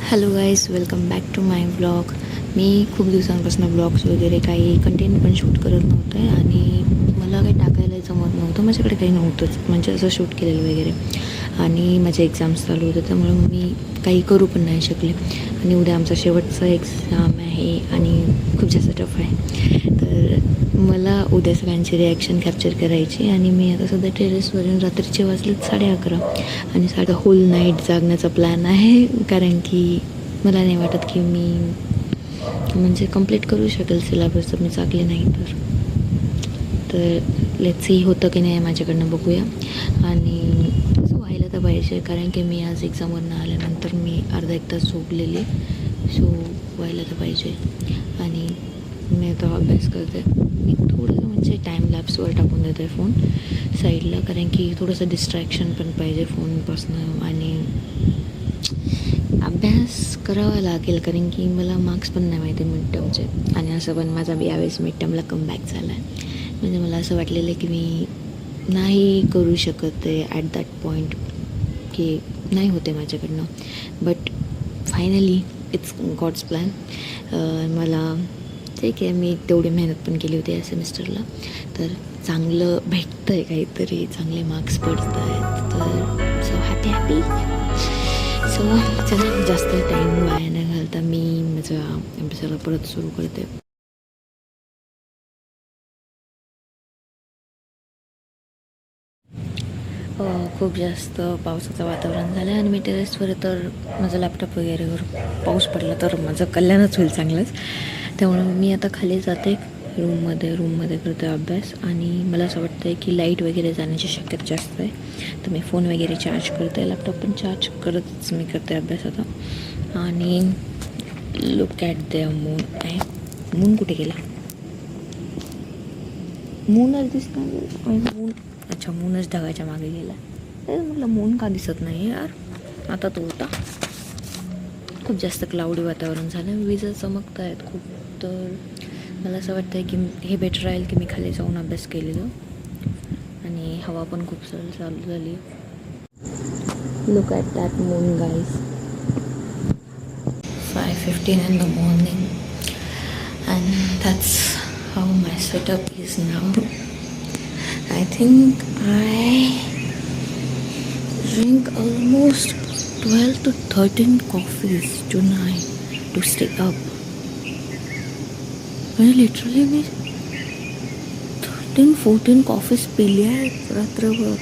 Hello guys, welcome back to my blog. मी खूप दिवसांपासून ब्लॉग्स वगैरे काही कंटेंट पण शूट करत नव्हते आणि मला काही टाकायला जमत नव्हतं. माझ्याकडे काही नव्हतंच म्हणजे असं शूट केलेलं वगैरे. आणि माझे एक्झाम्स चालू होते त्यामुळे मी काही करू पण नाही शकले. आणि उद्या आमचा शेवटचा एक्झाम आहे आणि खूप जास्त टफ आहे. तर मला उद्या सगळ्यांची रिॲक्शन कॅप्चर करायची आणि मी आता सध्या टेरेसवरून रात्रीचे वाजलेत 11:30 आणि साडा होल नाईट जागण्याचा प्लॅन आहे. कारण की मला नाही वाटत की मी म्हणजे कंप्लीट करू शकेल सिलेबस जर मी जागले नाही तर लेट्स सी होतं की नाही माझ्याकडनं, बघूया. आणि असं व्हायला तर पाहिजे कारण की मी आज एक्झामवरनं आल्यानंतर मी अर्धा एक तास झोपलेली. सो व्हायला तर पाहिजे. आणि मी आता अभ्यास करते. मी थोडंसं म्हणजे टाईम लॅप्सवर टाकून देते फोन साईडला, कारण की थोडंसं डिस्ट्रॅक्शन पण पाहिजे फोनपासून. आणि अभ्यास करावा लागेल कारण की मला मार्क्स पण नाही माहिती मिड टर्मचे. आणि असं पण माझा यावेळेस मिड टर्मला कमबॅक झाला आहे. म्हणजे मला असं वाटलेलं आहे की मी नाही करू शकत आहे ॲट दॅट पॉईंट, की नाही होते माझ्याकडनं. But finally it's God's plan. मला ठीक आहे, मी तेवढी मेहनत पण केली होती या सेमिस्टरला, तर चांगलं भेटतं आहे काहीतरी, चांगले मार्क्स पडत आहेत. तर सो हॅपी. सो चला, जास्त टाईम वाया न घालता मी माझ्या अभ्यासाला परत सुरू करते. खूप जास्त पावसाचं वातावरण झालं आहे आणि मी टेरेसवर, तर माझा लॅपटॉप वगैरेवर पाऊस पडला तर माझं कल्याणच होईल चांगलंच. त्यामुळे मी आता खाली जाते रूममध्ये करते अभ्यास. आणि मला असं वाटतं आहे की लाईट वगैरे जाण्याची शक्यता जास्त आहे. तर मी फोन वगैरे चार्ज करते, लॅपटॉप पण चार्ज करतच मी करते अभ्यास आता. आणि लुक ॲट द मून. आहे मून कुठे गेला? मूनच दिसणार. मून, अच्छा, मूनच ढगाच्या मागे गेला. म्हटलं मून का दिसत नाही यार. आता तो होता. खूप जास्त क्लाउडी वातावरण झालं, विजा चमकत आहेत खूप. तर मला असं वाटतं आहे की हे बेटर राहील की मी खाली जाऊन अभ्यास केलेलं. आणि हवा पण खूप चालू झाली. Look at that moon guys. 5:15 in the morning and that's how my setup is now. I think I drink almost 12 to 13 coffees tonight to stay up. म्हणजे लिटरली मी 13-14 कॉफीज पिले आहेत रात्रभर.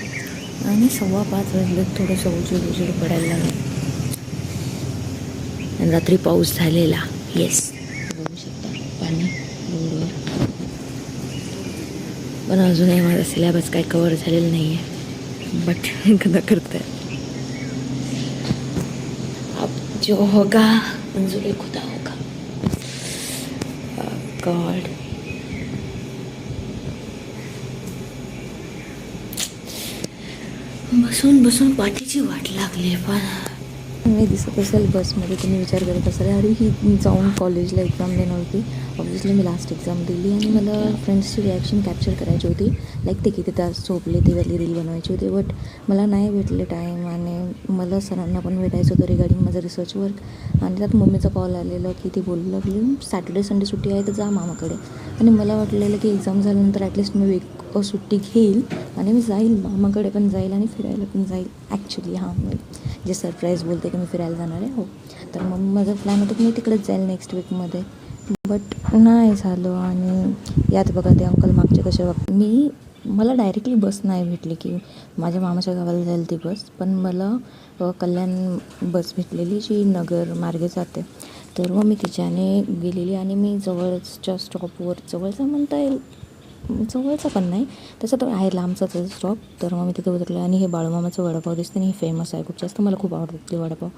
आणि 4:15 वाजलेत, थोडंसं उजेड पडायला लागलं. आणि रात्री पाऊस झालेला. येस, बघू शकता पाणी रोडवर. पण अजूनही माझा सिलेबस काही कवर झालेला नाही आहे. बट कदा करते. अब जो होगा मंजूर खुदा होगा. गॉड. बसून पाठीची वाट लागली. पण मी दिसत असेल बसमध्ये, तुम्ही विचार करत असाल अरे ही जाऊन कॉलेजला एक्झाम देणार होती. ऑब्व्हियसली मी लास्ट एक्झाम दिली आणि मला फ्रेंड्सची रिॲक्शन कॅप्चर करायची होती. लाईक ते किती तास झोपले ते वाली रील बनवायची होती. बट मला नाही भेटले टाईम. आणि मला सरांना पण भेटायचं होतं रिगार्डिंग माझं रिसर्च वर्क. आणि त्यात मम्मीचा कॉल आलेला की ती बोलू लागली सॅटर्डे संडे सुट्टी आहे तर जा मामाकडे. आणि मला वाटलेलं की एक्झाम झाल्यानंतर ॲटलिस्ट मी सुट्टी घेईल आणि मी जाईल मामाकडे पण जाईल आणि फिरायला पण जाईल. ॲक्च्युली हां, जे सरप्राईज बोलते की मी फिरायला जाणार आहे. हो, तर मग माझा प्लॅन होता की मी तिकडेच जाईल नेक्स्ट वीकमध्ये. बट नाही झालं. आणि यात बघा ते अंकल मागचे कसे मला डायरेक्टली बस नाही भेटली की माझ्या मामाच्या गावाला जाईल ती बस. पण मला कल्याण बस भेटलेली जी नगर मार्गे जाते. तर मग मी तिच्याने गेलेली आणि मी जवळच्या स्टॉपवर, जवळचा म्हणता येईल, जवळचा पण नाही तसं तर आहे, लांबचाच आहे स्टॉप. तर मग मी तिथे उतरले आणि हे बाळूमामाचं वडापाव दिसते आणि हे फेमस आहे खूप जास्त. मला खूप आवडतात ते वडापाव.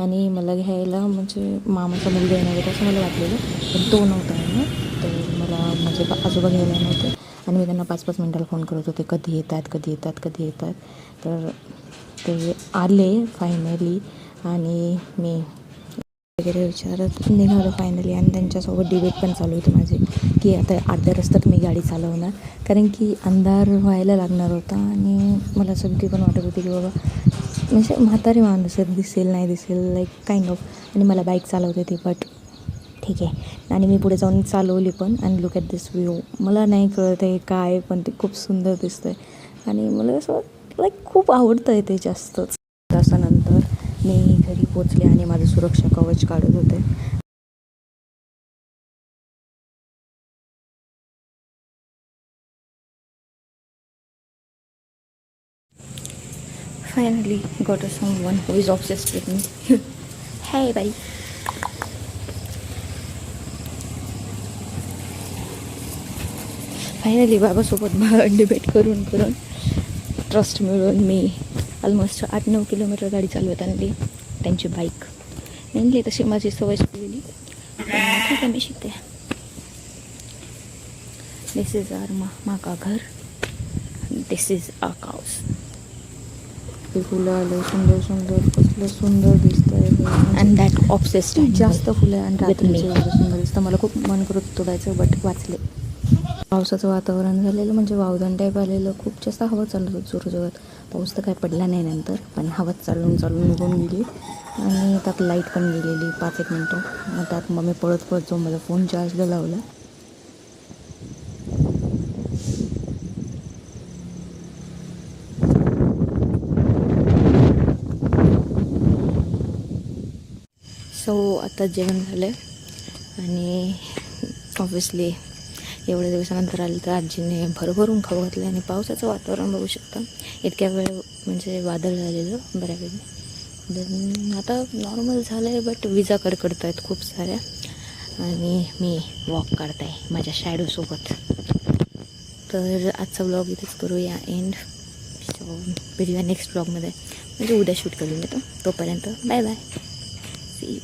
आणि मला घ्यायला म्हणजे मामाचा मुलगा येणार होता असं मला वाटलेलं, पण तो नव्हता येणार. तर मला माझे आजोबा घ्यायला नव्हते. आणि मी त्यांना 5-5 मिनटाला फोन करत होते कधी येतात. तर ते आले फायनली. आणि मी वगैरे विचारत निघालो फायनली. आणि त्यांच्यासोबत डिबेट पण चालू होती माझी की आता अर्ध्या रस्त्यात मी गाडी चालवणार, कारण की अंधार व्हायला लागणार होता. आणि मला असं भीती पण वाटत होती की बाबा म्हणजे म्हातारे माणूस दिसेल नाही दिसेल लाईक काइंड ऑफ. आणि मला बाईक चालवता येते बट ठीक आहे. आणि मी पुढे जाऊन चालवली पण. आणि लुक ॲट दिस व्ह्यू. मला नाही कळत आहे काय, पण ते खूप सुंदर दिसतं आहे आणि मला असं लाईक खूप आवडतं आहे ते जास्तच. तासानंतर मी घरी पोचले आणि माझं सुरक्षा कवच काढत होते. Finally got a someone who is obsessed with me. Hey buddy. Finally बाबासोबत डिबेट करून ट्रस्ट मिळवून मी ऑलमोस्ट 8-9 किलोमीटर गाडी चालवत आणली. त्यांची बाईक मेनली तशी माझी सवय सुटलेली, ठीक आहे मी शिकते. दिस इज आर माका घर, दिस इज आर हाऊस. ते फुलं आले सुंदर सुंदर, कसलं सुंदर दिसतंय. अँड दॅट ऑब्सेस्ड जास्त फुलं आणि रात्रीचे एवढं सुंदर दिसतं. मला खूप मन करत तोडायचं बट वाचले. पावसाचं वातावरण झालेलं म्हणजे वावदन टाईप आलेलं. खूप जास्त हवा चालत होती जोराजोरात. पाऊस तर काय पडला नाही नंतर, पण हवा चालून निघून गेली आणि त्यात लाईट पण गेलेली 5-1 मिनटं. मग त्यात मग मी पळत जाऊन माझा फोन चार्जला लावला. सो आता जेवण झालं आहे आणि ऑब्व्हियसली एवढ्या दिवसानंतर आले तर आजीने भरभरून खाऊ घातलं. आणि पावसाचं वातावरण बघू शकता. इतक्या वेळ म्हणजे वादळ झालेलं बऱ्यापैकी. देन आता नॉर्मल झालं आहे बट विजा कडकडत आहेत खूप साऱ्या. आणि मी वॉक काढत आहे माझ्या शॅडोसोबत. तर आजचा व्लॉग इथेच करूया एंड. सो भेटूया नेक्स्ट व्लॉगमध्ये, म्हणजे उद्या शूट करून देतो. तोपर्यंत बाय बाय, सी यू.